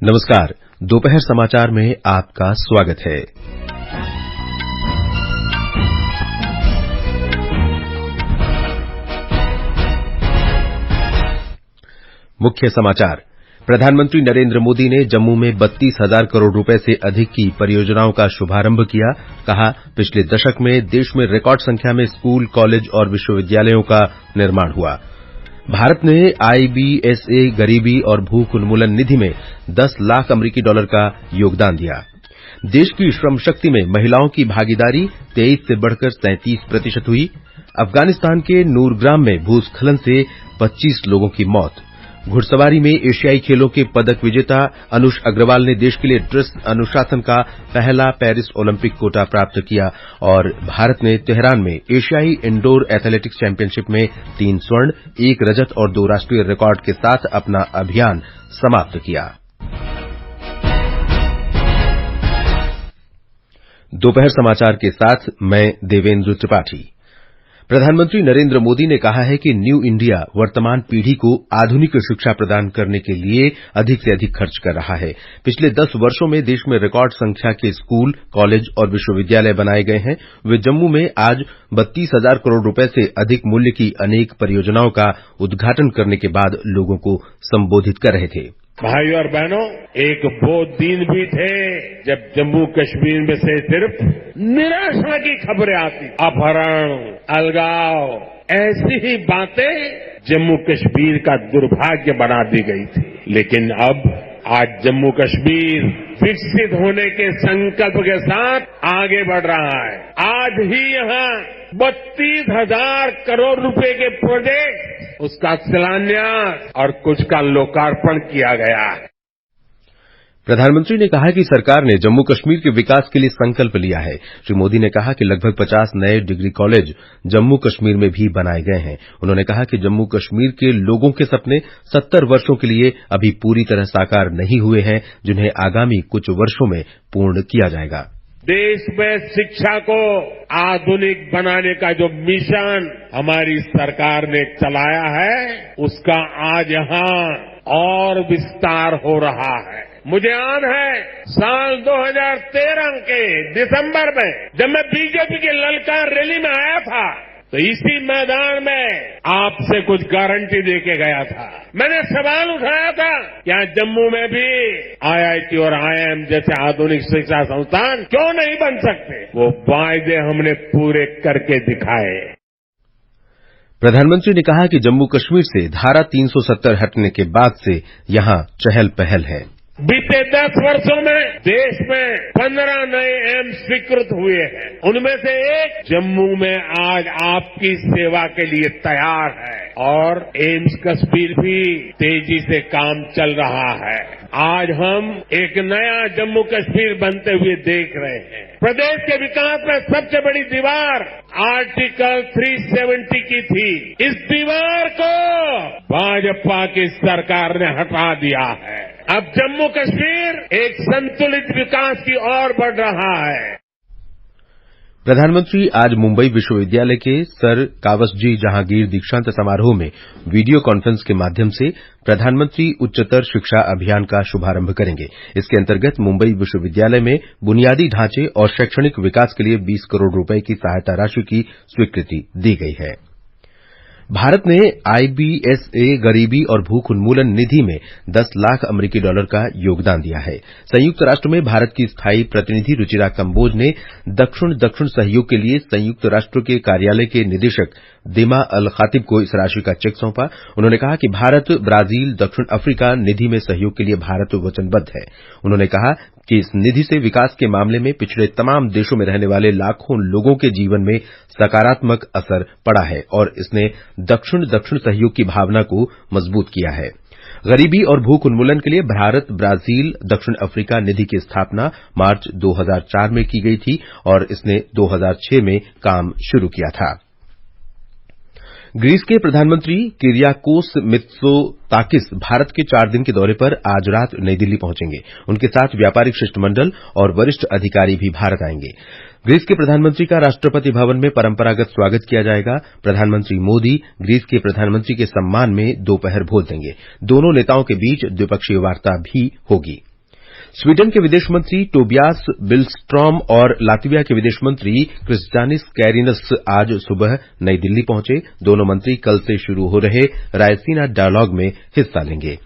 नमस्कार। दोपहर समाचार में आपका स्वागत है। मुख्य समाचार। प्रधानमंत्री नरेंद्र मोदी ने जम्मू में 32,000 करोड़ रुपए से अधिक की परियोजनाओं का शुभारंभ किया। कहा, पिछले दशक में देश में रिकॉर्ड संख्या में स्कूल, कॉलेज और विश्वविद्यालयों का निर्माण हुआ। भारत ने IBSA गरीबी और भूख उन्मूलन निधि में 10 लाख अमेरिकी डॉलर का योगदान दिया। देश की श्रम शक्ति में महिलाओं की भागीदारी 23 से बढ़कर 37% हुई। अफगानिस्तान के नूरग्राम में भूस्खलन से 25 लोगों की मौत। घुड़सवारी में एशियाई खेलों के पदक विजेता अनुष अग्रवाल ने देश के लिए ड्रेस अनुशासन का पहला पेरिस ओलंपिक कोटा प्राप्त किया और भारत ने तेहरान में एशियाई इंडोर एथलेटिक्स चैंपियनशिप में 3 स्वर्ण, 1 रजत और 2 राष्ट्रीय रिकॉर्ड के साथ अपना अभियान समाप्त किया। दोपहर समाचार के साथ मैं देवेंद्र त्रिपाठी। प्रधानमंत्री नरेंद्र मोदी ने कहा है कि न्यू इंडिया वर्तमान पीढ़ी को आधुनिक शिक्षा प्रदान करने के लिए अधिक से अधिक खर्च कर रहा है। पिछले 10 वर्षों में देश में रिकॉर्ड संख्या के स्कूल, कॉलेज और विश्वविद्यालय बनाए गए हैं। वे जम्मू में आज 32,000 करोड़ रुपए से अधिक मूल्य की अनेक परियोजनाओं का उद्घाटन करने के बाद लोगों को संबोधित कर रहे थे। भाई और बहनों, एक वो दिन भी थे जब जम्मू कश्मीर में से सिर्फ निराशा की खबरें आती। अपहरण, अलगाव, ऐसी ही बातें जम्मू कश्मीर का दुर्भाग्य बना दी गई थी। लेकिन अब आज जम्मू कश्मीर विकसित होने के संकल्प के साथ आगे बढ़ रहा है। आज ही यहां 32,000 करोड़ रुपए के प्रोजेक्ट, उसका शिलान्यास और कुछ का लोकार्पण किया गया है। प्रधानमंत्री ने कहा कि सरकार ने जम्मू कश्मीर के विकास के लिए संकल्प लिया है। श्री मोदी ने कहा कि लगभग 50 नए डिग्री कॉलेज जम्मू कश्मीर में भी बनाए गए हैं। उन्होंने कहा कि जम्मू कश्मीर के लोगों के सपने 70 वर्षों के लिए अभी पूरी तरह साकार नहीं हुए हैं, जिन्हें आगामी कुछ वर्षों में पूर्ण किया जाएगा। देश में शिक्षा को आधुनिक बनाने का जो मिशन हमारी सरकार ने चलाया है, उसका आज यहां और विस्तार हो रहा है। मुझे याद है साल 2013 के दिसंबर में जब मैं बीजेपी की ललकार रैली में आया था, तो इसी मैदान में आपसे कुछ गारंटी देके गया था। मैंने सवाल उठाया था, क्या जम्मू में भी IIT और IIM जैसे आधुनिक शिक्षा संस्थान क्यों नहीं बन सकते? वो वायदे हमने पूरे करके दिखाए। प्रधानमंत्री ने कहा कि जम्मू कश्मीर से धारा 370 हटने के बाद से यहां चहल पहल है। बीते 10 वर्षों में देश में 15 नए एम्स स्वीकृत हुए हैं। उनमें से एक जम्मू में आज आपकी सेवा के लिए तैयार है और एम्स कश्मीर भी तेजी से काम चल रहा है। आज हम एक नया जम्मू कश्मीर बनते हुए देख रहे हैं। प्रदेश के विकास में सबसे बड़ी दीवार आर्टिकल 370 की थी। इस दीवार को भाजपा की सरकार ने हटा दिया है। अब जम्मू कश्मीर एक संतुलित विकास की ओर बढ़ रहा है। प्रधानमंत्री आज मुंबई विश्वविद्यालय के सर कावसजी जहांगीर दीक्षांत समारोह में वीडियो कॉन्फ्रेंस के माध्यम से प्रधानमंत्री उच्चतर शिक्षा अभियान का शुभारंभ करेंगे। इसके अंतर्गत मुंबई विश्वविद्यालय में बुनियादी ढांचे और शैक्षणिक विकास के लिए 20 करोड़ रुपए की सहायता राशि की स्वीकृति दी गई है। भारत ने IBSA गरीबी और भूख उन्मूलन निधि में 10 लाख अमेरिकी डॉलर का योगदान दिया है। संयुक्त राष्ट्र में भारत की स्थायी प्रतिनिधि रुचिरा कंबोज ने दक्षिण सहयोग के लिए संयुक्त राष्ट्र के कार्यालय के निदेशक दिमा अल खातिब को इस राशि का चेक सौंपा। उन्होंने कहा कि भारत, ब्राजील, दक्षिण अफ्रीका निधि में सहयोग के लिए भारत वचनबद्ध है। उन्होंने कहा कि इस निधि से विकास के मामले में पिछड़े तमाम देशों में रहने वाले लाखों लोगों के जीवन में सकारात्मक असर पड़ा है और इसने दक्षिण सहयोग की भावना को मजबूत किया है। गरीबी और भूख उन्मूलन के लिए भारत, ब्राजील, दक्षिण अफ्रीका निधि की स्थापना मार्च 2004 में की गई थी और इसने 2006 में काम शुरू किया था। ग्रीस के प्रधानमंत्री किरियाकोस मित्सोताकिस भारत के 4 दिन के दौरे पर आज रात नई दिल्ली पहुंचेंगे। उनके साथ व्यापारिक शिष्टमंडल और वरिष्ठ अधिकारी भी भारत आएंगे। ग्रीस के प्रधानमंत्री का राष्ट्रपति भवन में परंपरागत स्वागत किया जाएगा। प्रधानमंत्री मोदी ग्रीस के प्रधानमंत्री के सम्मान में दोपहर भोज देंगे। दोनों नेताओं के बीच द्विपक्षीय वार्ता भी होगी। स्वीडन के विदेश मंत्री टोबियास बिलस्ट्रॉम और लातविया के विदेश मंत्री क्रिस्टियानिस कैरिनस आज सुबह नई दिल्ली पहुंचे। दोनों मंत्री कल से शुरू हो रहे रायसीना डायलॉग में हिस्सा लेंगे।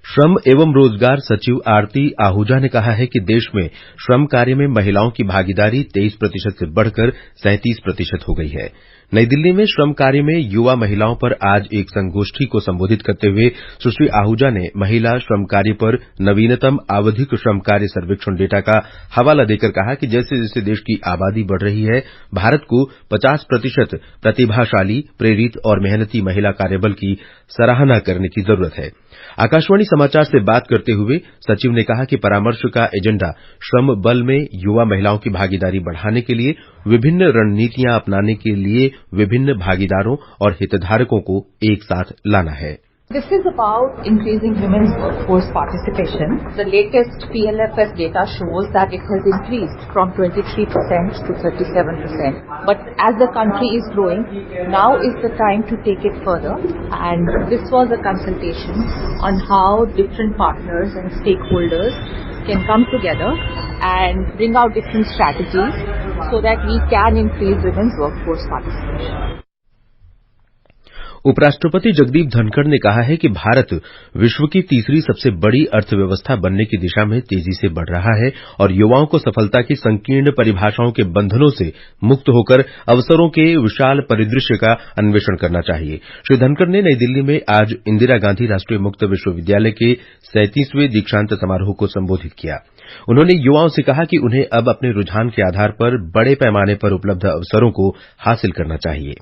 श्रम एवं रोजगार सचिव आरती आहूजा ने कहा है कि देश में श्रम कार्य में महिलाओं की भागीदारी 23% से बढ़कर 37% हो गई है। नई दिल्ली में श्रम कार्य में युवा महिलाओं पर आज एक संगोष्ठी को संबोधित करते हुए सुश्री आहूजा ने महिला श्रम कार्य पर नवीनतम आवधिक श्रम कार्य सर्वेक्षण डेटा का हवाला देकर कहा कि जैसे जैसे देश की आबादी बढ़ रही है, भारत को 50% प्रतिभाशाली, प्रेरित और मेहनती महिला कार्यबल की सराहना करने की जरूरत है। आकाशवाणी समाचार से बात करते हुए सचिव ने कहा कि परामर्श का एजेंडा श्रम बल में युवा महिलाओं की भागीदारी बढ़ाने के लिए विभिन्न रणनीतियां अपनाने के लिए विभिन्न भागीदारों और हितधारकों को एक साथ लाना है। This is about increasing women's workforce participation. The latest PLFS data shows that it has increased from 23% to 37%. But as the country is growing, now is the time to take it further. And this was a consultation on how different partners and stakeholders can come together and bring out different strategies so that we can increase women's workforce participation. उपराष्ट्रपति जगदीप धनखड़ ने कहा है कि भारत विश्व की तीसरी सबसे बड़ी अर्थव्यवस्था बनने की दिशा में तेजी से बढ़ रहा है और युवाओं को सफलता की संकीर्ण परिभाषाओं के बंधनों से मुक्त होकर अवसरों के विशाल परिदृश्य का अन्वेषण करना चाहिए। श्री धनखड़ ने नई दिल्ली में आज इंदिरा गांधी राष्ट्रीय मुक्त विश्वविद्यालय के 37वें दीक्षांत समारोह को संबोधित किया। उन्होंने युवाओं से कहा कि उन्हें अब अपने रुझान के आधार पर बड़े पैमाने पर उपलब्ध अवसरों को हासिल करना चाहिए।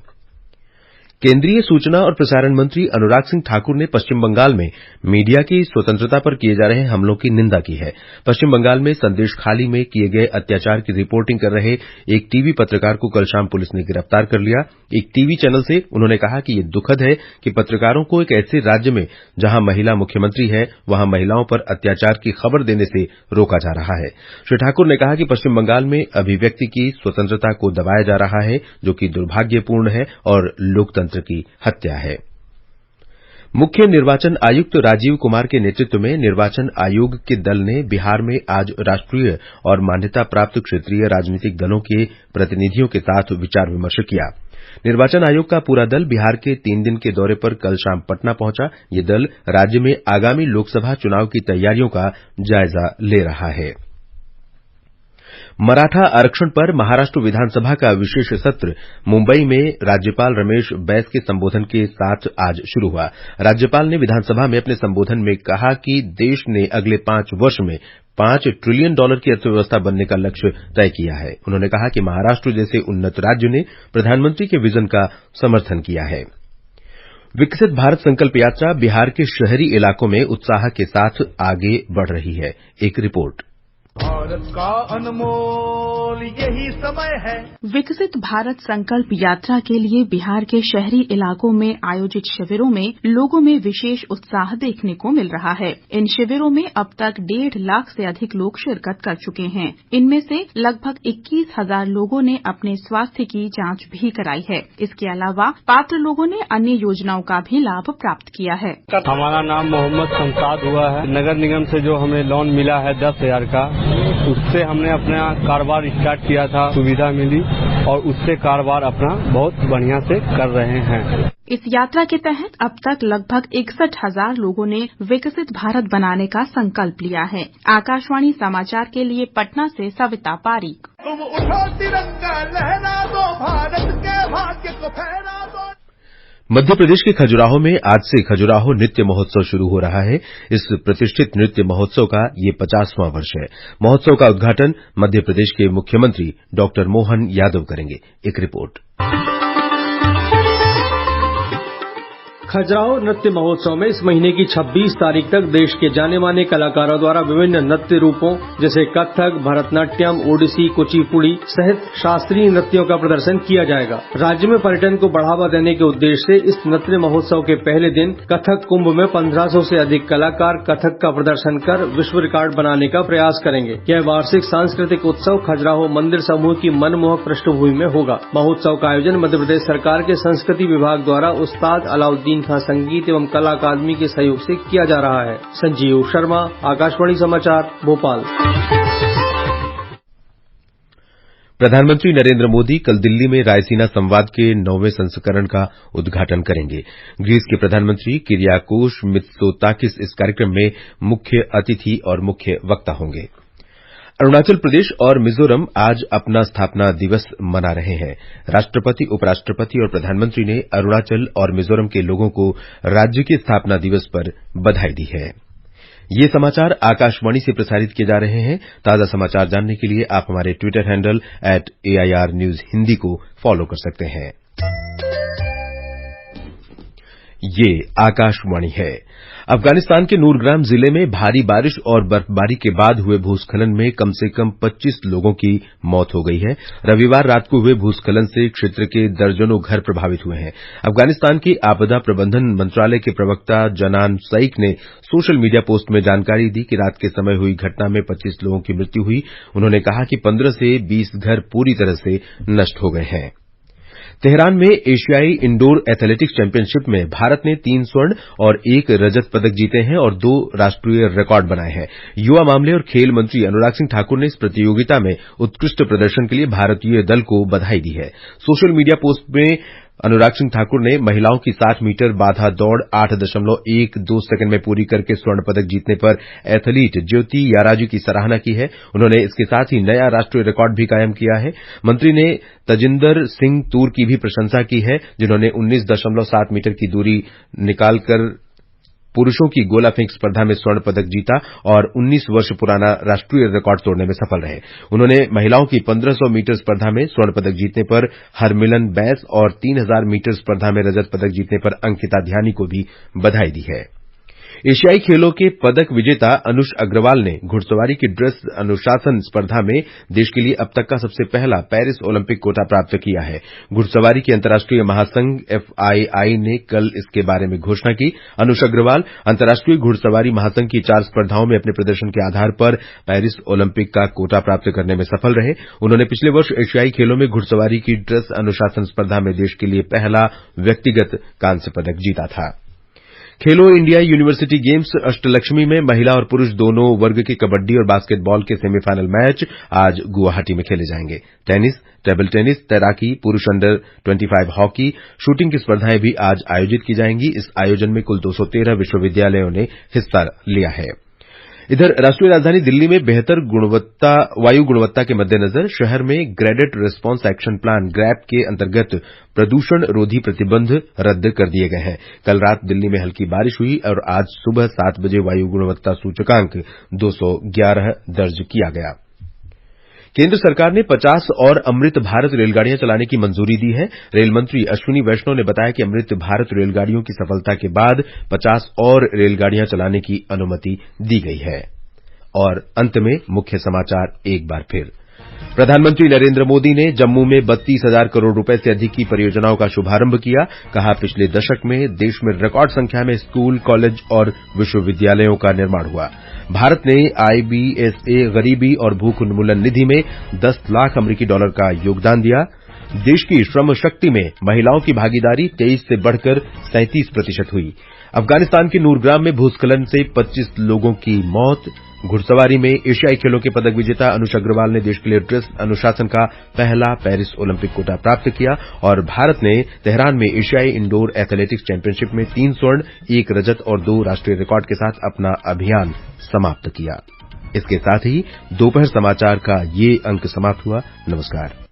केंद्रीय सूचना और प्रसारण मंत्री अनुराग सिंह ठाकुर ने पश्चिम बंगाल में मीडिया की स्वतंत्रता पर किए जा रहे हमलों की निंदा की है। पश्चिम बंगाल में संदेशखाली में किए गए अत्याचार की रिपोर्टिंग कर रहे एक टीवी पत्रकार को कल शाम पुलिस ने गिरफ्तार कर लिया। एक टीवी चैनल से उन्होंने कहा कि ये दुखद है कि पत्रकारों को एक ऐसे राज्य में जहां महिला मुख्यमंत्री है, वहां महिलाओं पर अत्याचार की खबर देने से रोका जा रहा है। श्री ठाकुर ने कहा कि पश्चिम बंगाल में अभिव्यक्ति की स्वतंत्रता को दबाया जा रहा है, जो कि दुर्भाग्यपूर्ण है और लोकतंत्र की हत्या है। मुख्य निर्वाचन आयुक्त राजीव कुमार के नेतृत्व में निर्वाचन आयोग के दल ने बिहार में आज राष्ट्रीय और मान्यता प्राप्त क्षेत्रीय राजनीतिक दलों के प्रतिनिधियों के साथ विचार विमर्श किया। निर्वाचन आयोग का पूरा दल बिहार के 3 दिन के दौरे पर कल शाम पटना पहुंचा। ये दल राज्य में आगामी लोकसभा चुनाव की तैयारियों का जायजा ले रहा है। मराठा आरक्षण पर महाराष्ट्र विधानसभा का विशेष सत्र मुंबई में राज्यपाल रमेश बैस के संबोधन के साथ आज शुरू हुआ। राज्यपाल ने विधानसभा में अपने संबोधन में कहा कि देश ने अगले 5 वर्ष में $5 ट्रिलियन की अर्थव्यवस्था बनने का लक्ष्य तय किया है। उन्होंने कहा कि महाराष्ट्र जैसे उन्नत राज्य ने प्रधानमंत्री के विजन का समर्थन किया है। विकसित भारत संकल्प यात्रा बिहार के शहरी इलाकों में उत्साह के साथ आगे बढ़ रही है। एक रिपोर्ट। भारत का अनमोल यही समय है। विकसित भारत संकल्प यात्रा के लिए बिहार के शहरी इलाकों में आयोजित शिविरों में लोगों में विशेष उत्साह देखने को मिल रहा है। इन शिविरों में अब तक 1.5 लाख से अधिक लोग शिरकत कर चुके हैं। इनमें से लगभग 21,000 लोगों ने अपने स्वास्थ्य की जांच भी कराई है। इसके अलावा पात्र लोगों ने अन्य योजनाओं का भी लाभ प्राप्त किया है। हमारा नाम मोहम्मद शमशाद हुआ है। नगर निगम से जो हमें लोन मिला है 10,000 का, उससे हमने अपना कारोबार स्टार्ट किया था, सुविधा मिली और उससे कारोबार अपना बहुत बढ़िया से कर रहे हैं। इस यात्रा के तहत अब तक लगभग 61,000 लोगों ने विकसित भारत बनाने का संकल्प लिया है। आकाशवाणी समाचार के लिए पटना से सविता पारीक। तुम उठो तिरंगा लहरा दो, भारत के भाग्य को फहरा दो। मध्य प्रदेश के खजुराहो में आज से खजुराहो नृत्य महोत्सव शुरू हो रहा है। इस प्रतिष्ठित नृत्य महोत्सव का ये 50वां वर्ष है। महोत्सव का उद्घाटन मध्य प्रदेश के मुख्यमंत्री डॉक्टर मोहन यादव करेंगे। एक रिपोर्ट। खजुराहो नृत्य महोत्सव में इस महीने की 26 तारीख तक देश के जाने माने कलाकारों द्वारा विभिन्न नृत्य रूपों जैसे कथक, भरतनाट्यम, ओडिसी, कुचिपुड़ी सहित शास्त्रीय नृत्यों का प्रदर्शन किया जाएगा। राज्य में पर्यटन को बढ़ावा देने के उद्देश्य से इस नृत्य महोत्सव के पहले दिन कथक कुंभ में 1500 से अधिक कलाकार कथक का प्रदर्शन कर विश्व रिकॉर्ड बनाने का प्रयास करेंगे। यह वार्षिक सांस्कृतिक उत्सव खजुराहो मंदिर समूह की मनमोहक पृष्ठभूमि में होगा। महोत्सव का आयोजन मध्य प्रदेश सरकार के संस्कृति विभाग द्वारा उस्ताद अलाउद्दीन खां संगीत एवं कला अकादमी के सहयोग से किया जा रहा है। संजीव शर्मा, आकाशवाणी समाचार, भोपाल। प्रधानमंत्री नरेंद्र मोदी कल दिल्ली में रायसीना संवाद के 9वें संस्करण का उद्घाटन करेंगे। ग्रीस के प्रधानमंत्री किरियाकोस मित्सोताकिस इस कार्यक्रम में मुख्य अतिथि और मुख्य वक्ता होंगे। अरुणाचल प्रदेश और मिजोरम आज अपना स्थापना दिवस मना रहे हैं। राष्ट्रपति, उपराष्ट्रपति और प्रधानमंत्री ने अरुणाचल और मिजोरम के लोगों को राज्य के स्थापना दिवस पर बधाई दी है। ये समाचार आकाशवाणी से प्रसारित किए जा रहे हैं। ताजा समाचार जानने के लिए आप हमारे Twitter handle @AIR News Hindi को फॉलो कर सकते हैं। ये आकाशवाणी है। अफगानिस्तान के नूरग्राम जिले में भारी बारिश और बर्फबारी के बाद हुए भूस्खलन में कम से कम 25 लोगों की मौत हो गई है। रविवार रात को हुए भूस्खलन से क्षेत्र के दर्जनों घर प्रभावित हुए हैं। अफगानिस्तान के आपदा प्रबंधन मंत्रालय के प्रवक्ता जनान सईक ने सोशल मीडिया पोस्ट में जानकारी दी कि रात के समय हुई घटना में 25 लोगों की मृत्यु हुई। उन्होंने कहा कि 15 से 20 घर पूरी तरह से नष्ट हो गए हैं। तेहरान में एशियाई इंडोर एथलेटिक्स चैंपियनशिप में भारत ने 3 स्वर्ण और 1 रजत पदक जीते हैं और 2 राष्ट्रीय रिकॉर्ड बनाए हैं। युवा मामले और खेल मंत्री अनुराग सिंह ठाकुर ने इस प्रतियोगिता में उत्कृष्ट प्रदर्शन के लिए भारतीय दल को बधाई दी है। सोशल मीडिया पोस्ट में अनुराग सिंह ठाकुर ने महिलाओं की 60 मीटर बाधा दौड़ 8.12 सेकंड में पूरी करके स्वर्ण पदक जीतने पर एथलीट ज्योति याराजू की सराहना की है। उन्होंने इसके साथ ही नया राष्ट्रीय रिकॉर्ड भी कायम किया है। मंत्री ने तजिंदर सिंह तूर की भी प्रशंसा की है, जिन्होंने 19.7 मीटर की दूरी निकालकर पुरुषों की गोला फेंक स्पर्धा में स्वर्ण पदक जीता और 19 वर्ष पुराना राष्ट्रीय रिकॉर्ड तोड़ने में सफल रहे। उन्होंने महिलाओं की 1500 मीटर स्पर्धा में स्वर्ण पदक जीतने पर हरमिलन बैस और 3000 मीटर स्पर्धा में रजत पदक जीतने पर अंकिता ध्यानी को भी बधाई दी है। एशियाई खेलों के पदक विजेता अनुष अग्रवाल ने घुड़सवारी की ड्रेस अनुशासन स्पर्धा में देश के लिए अब तक का सबसे पहला पेरिस ओलंपिक कोटा प्राप्त किया है। घुड़सवारी के अंतर्राष्ट्रीय महासंघ FII ने कल इसके बारे में घोषणा की। अनुष अग्रवाल अंतर्राष्ट्रीय घुड़सवारी महासंघ की 4 स्पर्धाओं में अपने प्रदर्शन के आधार पर पेरिस ओलंपिक का कोटा प्राप्त करने में सफल रहे। उन्होंने पिछले वर्ष एशियाई खेलों में घुड़सवारी की ड्रेस अनुशासन स्पर्धा में देश के लिए पहला व्यक्तिगत कांस्य पदक जीता था। खेलो इंडिया यूनिवर्सिटी गेम्स अष्टलक्ष्मी में महिला और पुरुष दोनों वर्ग के कबड्डी और बास्केटबॉल के सेमीफाइनल मैच आज गुवाहाटी में खेले जाएंगे। टेनिस, टेबल टेनिस, तैराकी, पुरुष अंडर 25 हॉकी, शूटिंग की स्पर्धाएं भी आज आयोजित की जाएंगी। इस आयोजन में कुल 213 विश्वविद्यालयों ने हिस्सा लिया है। इधर राष्ट्रीय राजधानी दिल्ली में बेहतर वायु गुणवत्ता के मद्देनजर शहर में graded response action plan grab के अंतर्गत प्रदूषण रोधी प्रतिबंध रद्द कर दिए गए हैं। कल रात दिल्ली में हल्की बारिश हुई और आज सुबह 7 बजे वायु गुणवत्ता सूचकांक 211 दर्ज किया गया। केंद्र सरकार ने 50 और अमृत भारत रेलगाड़ियां चलाने की मंजूरी दी है। रेल मंत्री अश्विनी वैष्णव ने बताया कि अमृत भारत रेलगाड़ियों की सफलता के बाद 50 और रेलगाड़ियां चलाने की अनुमति दी गई है। और अंत में मुख्य समाचार एक बार फिर। प्रधानमंत्री नरेंद्र मोदी ने जम्मू में 32,000 करोड़ रुपए से अधिक की परियोजनाओं का शुभारंभ किया। कहा, पिछले दशक में देश में रिकॉर्ड संख्या में स्कूल, कॉलेज और विश्वविद्यालयों का निर्माण हुआ। भारत ने IBSA गरीबी और भूख उन्मूलन निधि में 10 लाख अमेरिकी डॉलर का योगदान दिया। देश की श्रम शक्ति में महिलाओं की भागीदारी 23 से बढ़कर 37% हुई। अफगानिस्तान के नूरग्राम में भूस्खलन से 25 लोगों की मौत। घुड़सवारी में एशियाई खेलों के पदक विजेता अनुष अग्रवाल ने देश के लिए ड्रेस अनुशासन का पहला पेरिस ओलंपिक कोटा प्राप्त किया। और भारत ने तेहरान में एशियाई इंडोर एथलेटिक्स चैंपियनशिप में 3 स्वर्ण, 1 रजत और 2 राष्ट्रीय रिकॉर्ड के साथ अपना अभियान समाप्त किया। इसके साथ ही दोपहर समाचार का ये अंक समाप्त हुआ। नमस्कार।